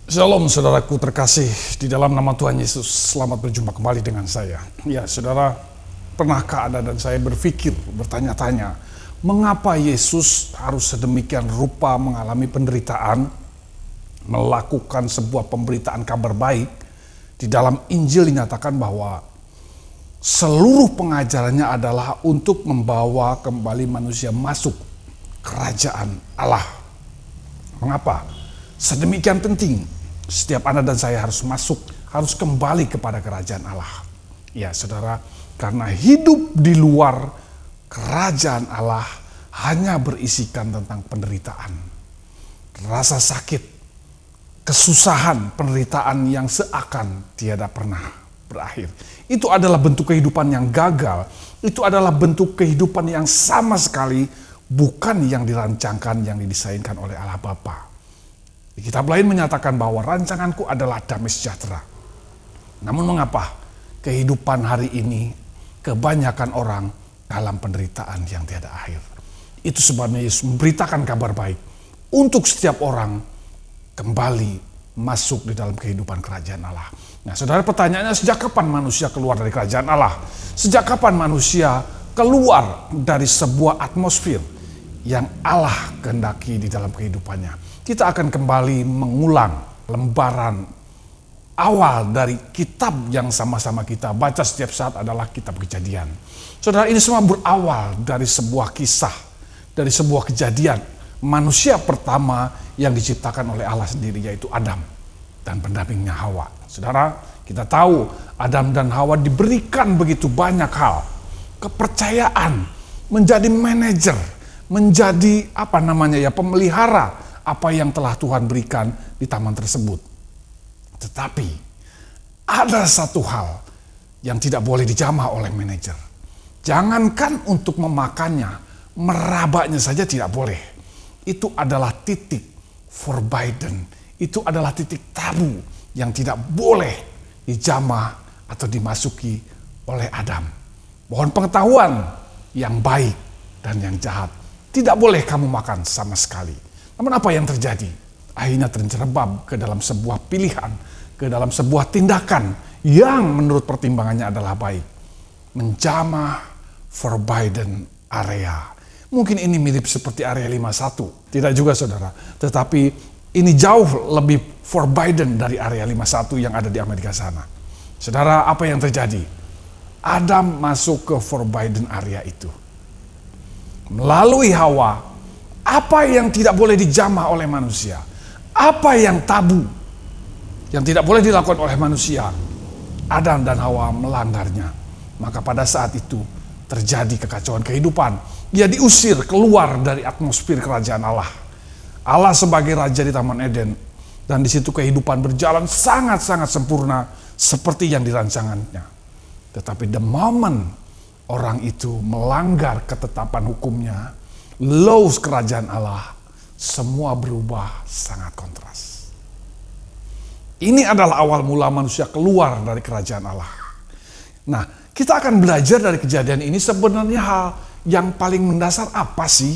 Shalom saudaraku terkasih di dalam nama Tuhan Yesus. Selamat berjumpa kembali dengan saya. Ya saudara, pernahkah Anda dan saya berpikir, bertanya-tanya, mengapa Yesus harus sedemikian rupa mengalami penderitaan, melakukan sebuah pemberitaan kabar baik? Di dalam Injil dinyatakan bahwa seluruh pengajarannya adalah untuk membawa kembali manusia masuk kerajaan Allah. Mengapa? Sedemikian penting setiap Anda dan saya harus masuk, harus kembali kepada kerajaan Allah. Ya saudara, karena hidup di luar kerajaan Allah hanya berisikan tentang penderitaan, rasa sakit, kesusahan, penderitaan yang seakan tiada pernah berakhir. Itu adalah bentuk kehidupan yang gagal, itu adalah bentuk kehidupan yang sama sekali bukan yang dirancangkan, yang didesainkan oleh Allah Bapa. Di kitab lain menyatakan bahwa rancanganku adalah damai sejahtera. Namun mengapa kehidupan hari ini kebanyakan orang dalam penderitaan yang tiada akhir? Itu sebabnya Yesus memberitakan kabar baik untuk setiap orang kembali masuk di dalam kehidupan kerajaan Allah. Nah saudara, pertanyaannya, sejak kapan manusia keluar dari kerajaan Allah? Sejak kapan manusia keluar dari sebuah atmosfer yang Allah kehendaki di dalam kehidupannya? Kita akan kembali mengulang lembaran awal dari kitab yang sama-sama kita baca setiap saat adalah kitab Kejadian. Saudara, ini semua berawal dari sebuah kisah, dari sebuah kejadian manusia pertama yang diciptakan oleh Allah sendiri, yaitu Adam dan pendampingnya Hawa. Saudara, kita tahu Adam dan Hawa diberikan begitu banyak hal, kepercayaan, menjadi manajer, menjadi pemelihara apa yang telah Tuhan berikan di taman tersebut. Tetapi ada satu hal yang tidak boleh dijamah oleh manajer. Jangankan untuk memakannya, merabaknya saja tidak boleh. Itu adalah titik forbidden. Itu adalah titik tabu yang tidak boleh dijamah atau dimasuki oleh Adam. Mohon pengetahuan yang baik dan yang jahat tidak boleh kamu makan sama sekali. Namun apa yang terjadi? Akhirnya terjerembab ke dalam sebuah pilihan, ke dalam sebuah tindakan yang menurut pertimbangannya adalah baik. Menjamah forbidden area. Mungkin ini mirip seperti area 51. Tidak juga saudara. Tetapi ini jauh lebih forbidden dari area 51 yang ada di Amerika sana. Saudara, apa yang terjadi? Adam masuk ke forbidden area itu. Melalui Hawa, apa yang tidak boleh dijamah oleh manusia, apa yang tabu, yang tidak boleh dilakukan oleh manusia, Adam dan Hawa melanggarnya. Maka pada saat itu terjadi kekacauan kehidupan. Dia diusir keluar dari atmosfer kerajaan Allah. Allah sebagai raja di Taman Eden. Dan di situ kehidupan berjalan sangat-sangat sempurna seperti yang dirancangannya. Tetapi the moment orang itu melanggar ketetapan hukumnya, laws kerajaan Allah, semua berubah sangat kontras. Ini adalah awal mula manusia keluar dari kerajaan Allah. Nah, kita akan belajar dari kejadian ini sebenarnya hal yang paling mendasar apa sih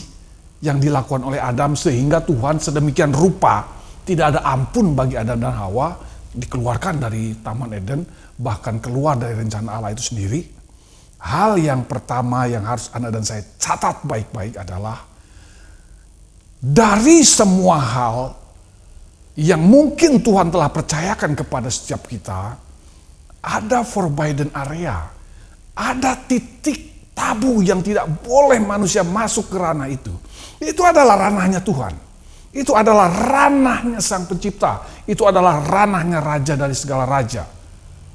yang dilakukan oleh Adam sehingga Tuhan sedemikian rupa tidak ada ampun bagi Adam dan Hawa, dikeluarkan dari Taman Eden, bahkan keluar dari rencana Allah itu sendiri. Hal yang pertama yang harus Anda dan saya catat baik-baik adalah dari semua hal yang mungkin Tuhan telah percayakan kepada setiap kita, ada forbidden area, ada titik tabu yang tidak boleh manusia masuk ke ranah itu. Itu adalah ranahnya Tuhan. Itu adalah ranahnya Sang Pencipta. Itu adalah ranahnya Raja dari segala raja.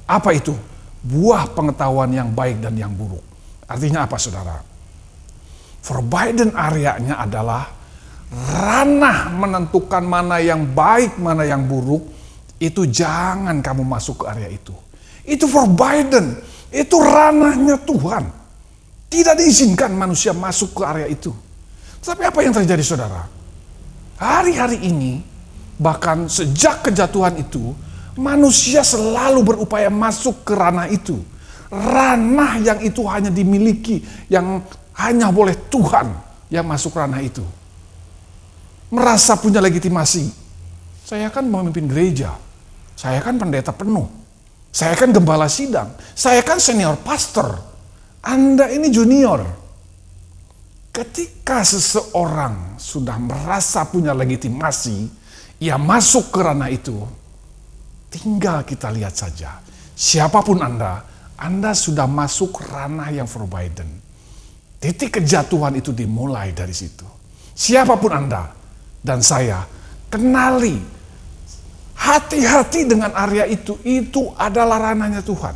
Apa itu? Buah pengetahuan yang baik dan yang buruk. Artinya apa saudara? Forbidden area-nya adalah ranah menentukan mana yang baik, mana yang buruk. Itu jangan kamu masuk ke area itu. Itu forbidden. Itu ranahnya Tuhan. Tidak diizinkan manusia masuk ke area itu. Tapi apa yang terjadi saudara? Hari-hari ini, bahkan sejak kejatuhan itu, manusia selalu berupaya masuk ke ranah itu. Ranah yang itu hanya dimiliki, yang hanya boleh Tuhan yang masuk ranah itu. Merasa punya legitimasi. Saya kan memimpin gereja. Saya kan pendeta penuh. Saya kan gembala sidang. Saya kan senior pastor. Anda ini junior. Ketika seseorang sudah merasa punya legitimasi, ia masuk ke ranah itu, tinggal kita lihat saja. Siapapun Anda sudah masuk ranah yang forbidden. Titik kejatuhan itu dimulai dari situ. Siapapun Anda dan saya, kenali, hati-hati dengan area itu adalah ranahnya Tuhan.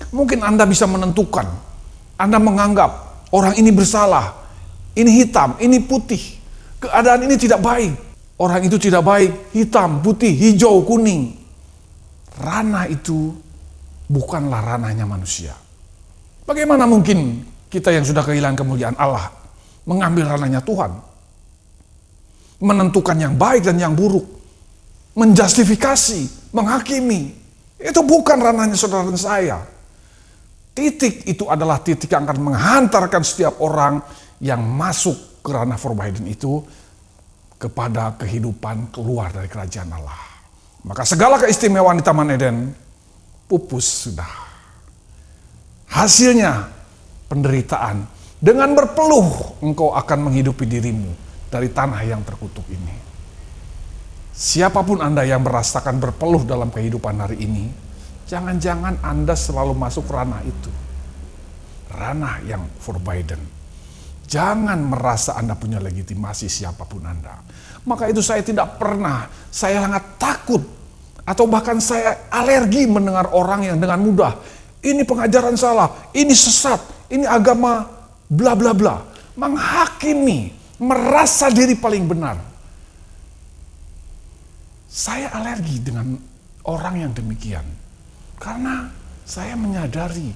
Mungkin Anda bisa menentukan, Anda menganggap orang ini bersalah, ini hitam, ini putih, keadaan ini tidak baik, orang itu tidak baik, hitam, putih, hijau, kuning. Ranah itu bukanlah ranahnya manusia. Bagaimana mungkin kita yang sudah kehilangan kemuliaan Allah mengambil ranahnya Tuhan, menentukan yang baik dan yang buruk, menjustifikasi, menghakimi? Itu bukan ranahnya saudara dan saya. Titik itu adalah titik yang akan menghantarkan setiap orang yang masuk ke ranah forbidden itu kepada kehidupan keluar dari kerajaan Allah. Maka segala keistimewaan di Taman Eden pupus sudah. Hasilnya penderitaan. Dengan berpeluh engkau akan menghidupi dirimu dari tanah yang terkutuk ini. Siapapun Anda yang merasakan berpeluh dalam kehidupan hari ini, jangan-jangan Anda selalu masuk ranah itu. Ranah yang forbidden. Jangan merasa Anda punya legitimasi siapapun Anda. Maka itu saya sangat takut atau bahkan saya alergi mendengar orang yang dengan mudah, ini pengajaran salah, ini sesat, ini agama bla bla bla. Menghakimi, merasa diri paling benar. Saya alergi dengan orang yang demikian. Karena saya menyadari,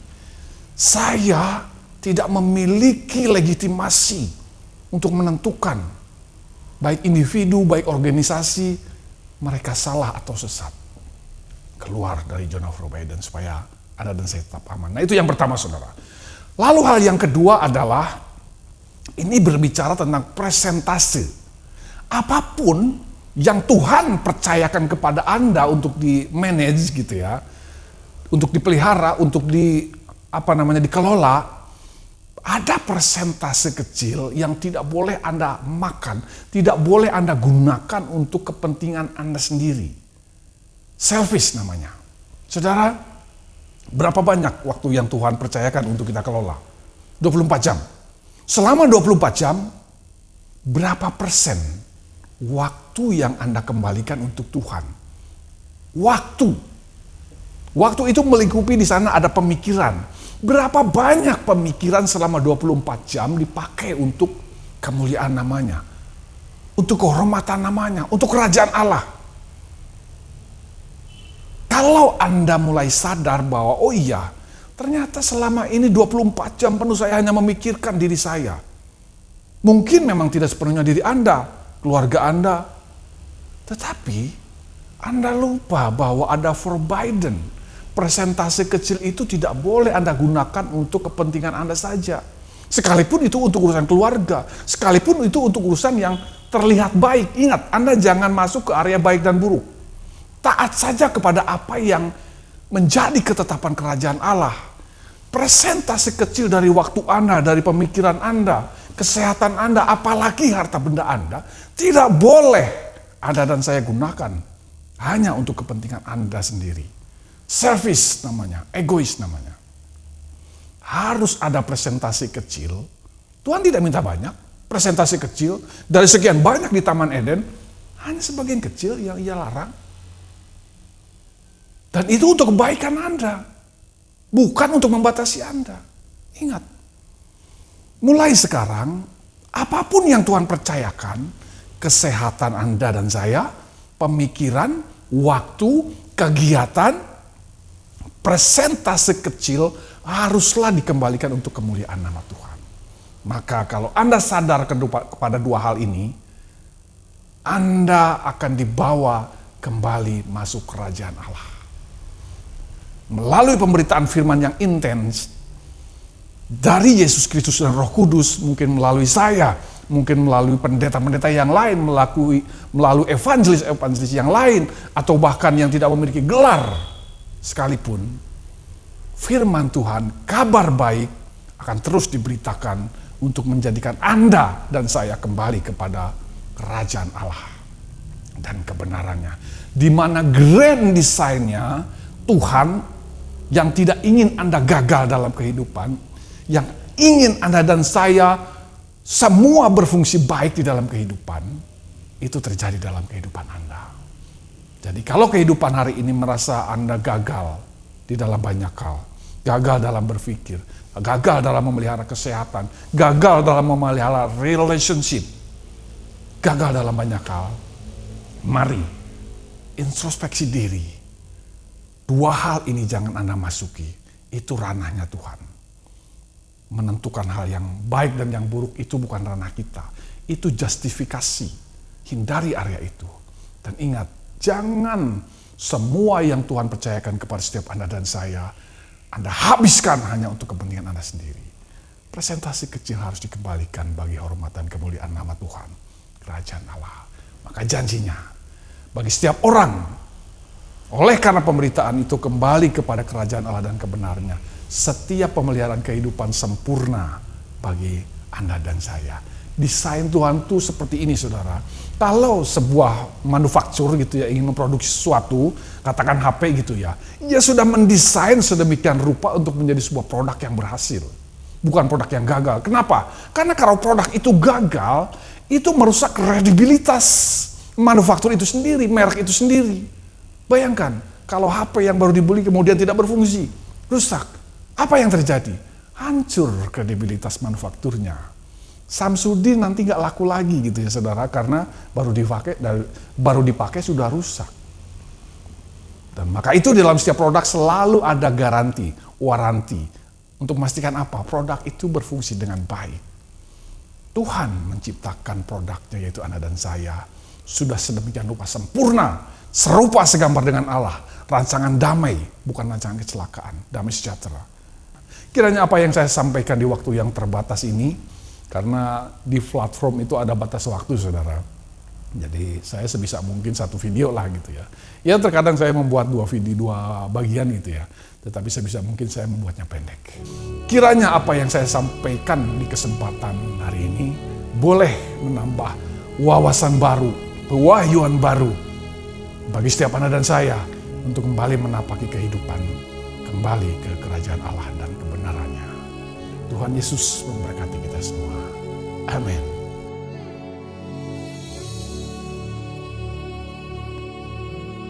saya tidak memiliki legitimasi untuk menentukan baik individu, baik organisasi, mereka salah atau sesat. Keluar dari zona forbidden supaya Anda dan saya tetap aman. Nah, itu yang pertama, saudara. Lalu hal yang kedua adalah, ini berbicara tentang presentase. Apapun yang Tuhan percayakan kepada Anda untuk di-manage gitu ya, untuk dipelihara, untuk dikelola, ada persentase kecil yang tidak boleh Anda makan, tidak boleh Anda gunakan untuk kepentingan Anda sendiri. Selfish namanya. Saudara, berapa banyak waktu yang Tuhan percayakan untuk kita kelola? 24 jam. Selama 24 jam, berapa persen waktu yang Anda kembalikan untuk Tuhan? Waktu itu melingkupi di sana ada pemikiran. Berapa banyak pemikiran selama 24 jam dipakai untuk kemuliaan namanya, untuk kehormatan namanya, untuk kerajaan Allah. Kalau Anda mulai sadar bahwa, oh iya, ternyata selama ini 24 jam penuh saya hanya memikirkan diri saya. Mungkin memang tidak sepenuhnya diri Anda, keluarga Anda. Tetapi Anda lupa bahwa ada forbidden. Persentase kecil itu tidak boleh Anda gunakan untuk kepentingan Anda saja. Sekalipun itu untuk urusan keluarga, sekalipun itu untuk urusan yang terlihat baik. Ingat, Anda jangan masuk ke area baik dan buruk. Taat saja kepada apa yang menjadi ketetapan kerajaan Allah. Persentase kecil dari waktu Anda, dari pemikiran Anda, kesehatan Anda, apalagi harta benda Anda, tidak boleh Anda dan saya gunakan hanya untuk kepentingan Anda sendiri. Selfish namanya, egois namanya. Harus ada presentasi kecil. Tuhan tidak minta banyak, presentasi kecil. Dari sekian banyak di Taman Eden, hanya sebagian kecil yang ia larang. Dan itu untuk kebaikan Anda, bukan untuk membatasi Anda. Ingat, mulai sekarang, apapun yang Tuhan percayakan, kesehatan Anda dan saya, pemikiran, waktu, kegiatan, persentase kecil haruslah dikembalikan untuk kemuliaan nama Tuhan. Maka kalau Anda sadar kepada dua hal ini, Anda akan dibawa kembali masuk kerajaan Allah. Melalui pemberitaan firman yang intens dari Yesus Kristus dan Roh Kudus, mungkin melalui saya mungkin melalui pendeta-pendeta yang lain, melalui evangelis yang lain, atau bahkan yang tidak memiliki gelar sekalipun, firman Tuhan, kabar baik akan terus diberitakan untuk menjadikan Anda dan saya kembali kepada kerajaan Allah dan kebenarannya. Di mana grand design-nya Tuhan yang tidak ingin Anda gagal dalam kehidupan, yang ingin Anda dan saya semua berfungsi baik di dalam kehidupan, itu terjadi dalam kehidupan Anda. Jadi kalau kehidupan hari ini merasa Anda gagal di dalam banyak hal, gagal dalam berpikir, gagal dalam memelihara kesehatan, gagal dalam memelihara relationship, gagal dalam banyak hal, mari introspeksi diri. Dua hal ini jangan Anda masuki, itu ranahnya Tuhan. Menentukan hal yang baik dan yang buruk itu bukan ranah kita, itu justifikasi. Hindari area itu. Dan ingat, jangan semua yang Tuhan percayakan kepada setiap Anda dan saya, Anda habiskan hanya untuk kepentingan Anda sendiri. Presentasi kecil harus dikembalikan bagi hormat dan kemuliaan nama Tuhan, kerajaan Allah. Maka janjinya, bagi setiap orang, oleh karena pemberitaan itu kembali kepada kerajaan Allah dan kebenarnya, setiap pemeliharaan kehidupan sempurna bagi Anda dan saya. Desain Tuhan tuh seperti ini, saudara. Kalau sebuah manufaktur gitu ya, ingin memproduksi sesuatu, katakan HP gitu ya, ia sudah mendesain sedemikian rupa untuk menjadi sebuah produk yang berhasil. Bukan produk yang gagal. Kenapa? Karena kalau produk itu gagal, itu merusak kredibilitas manufaktur itu sendiri, merek itu sendiri. Bayangkan, kalau HP yang baru dibeli kemudian tidak berfungsi, rusak. Apa yang terjadi? Hancur kredibilitas manufakturnya. Samsudin nanti nggak laku lagi gitu ya saudara, karena baru dipakai sudah rusak. Dan maka itu di dalam setiap produk selalu ada garansi, waranti. Untuk memastikan apa? Produk itu berfungsi dengan baik. Tuhan menciptakan produknya, yaitu Anda dan saya, sudah sedemikian rupa sempurna, serupa segambar dengan Allah. Rancangan damai, bukan rancangan kecelakaan, damai sejahtera. Kiranya apa yang saya sampaikan di waktu yang terbatas ini, karena di platform itu ada batas waktu, saudara. Jadi saya sebisa mungkin satu video lah gitu ya. Ya terkadang saya membuat dua bagian gitu ya. Tetapi sebisa mungkin saya membuatnya pendek. Kiranya apa yang saya sampaikan di kesempatan hari ini boleh menambah wawasan baru, pewahyuan baru bagi setiap Anda dan saya untuk kembali menapaki kehidupan, kembali ke kerajaan Allah dan kebenarannya. Tuhan Yesus memberkati kita semua. Amin.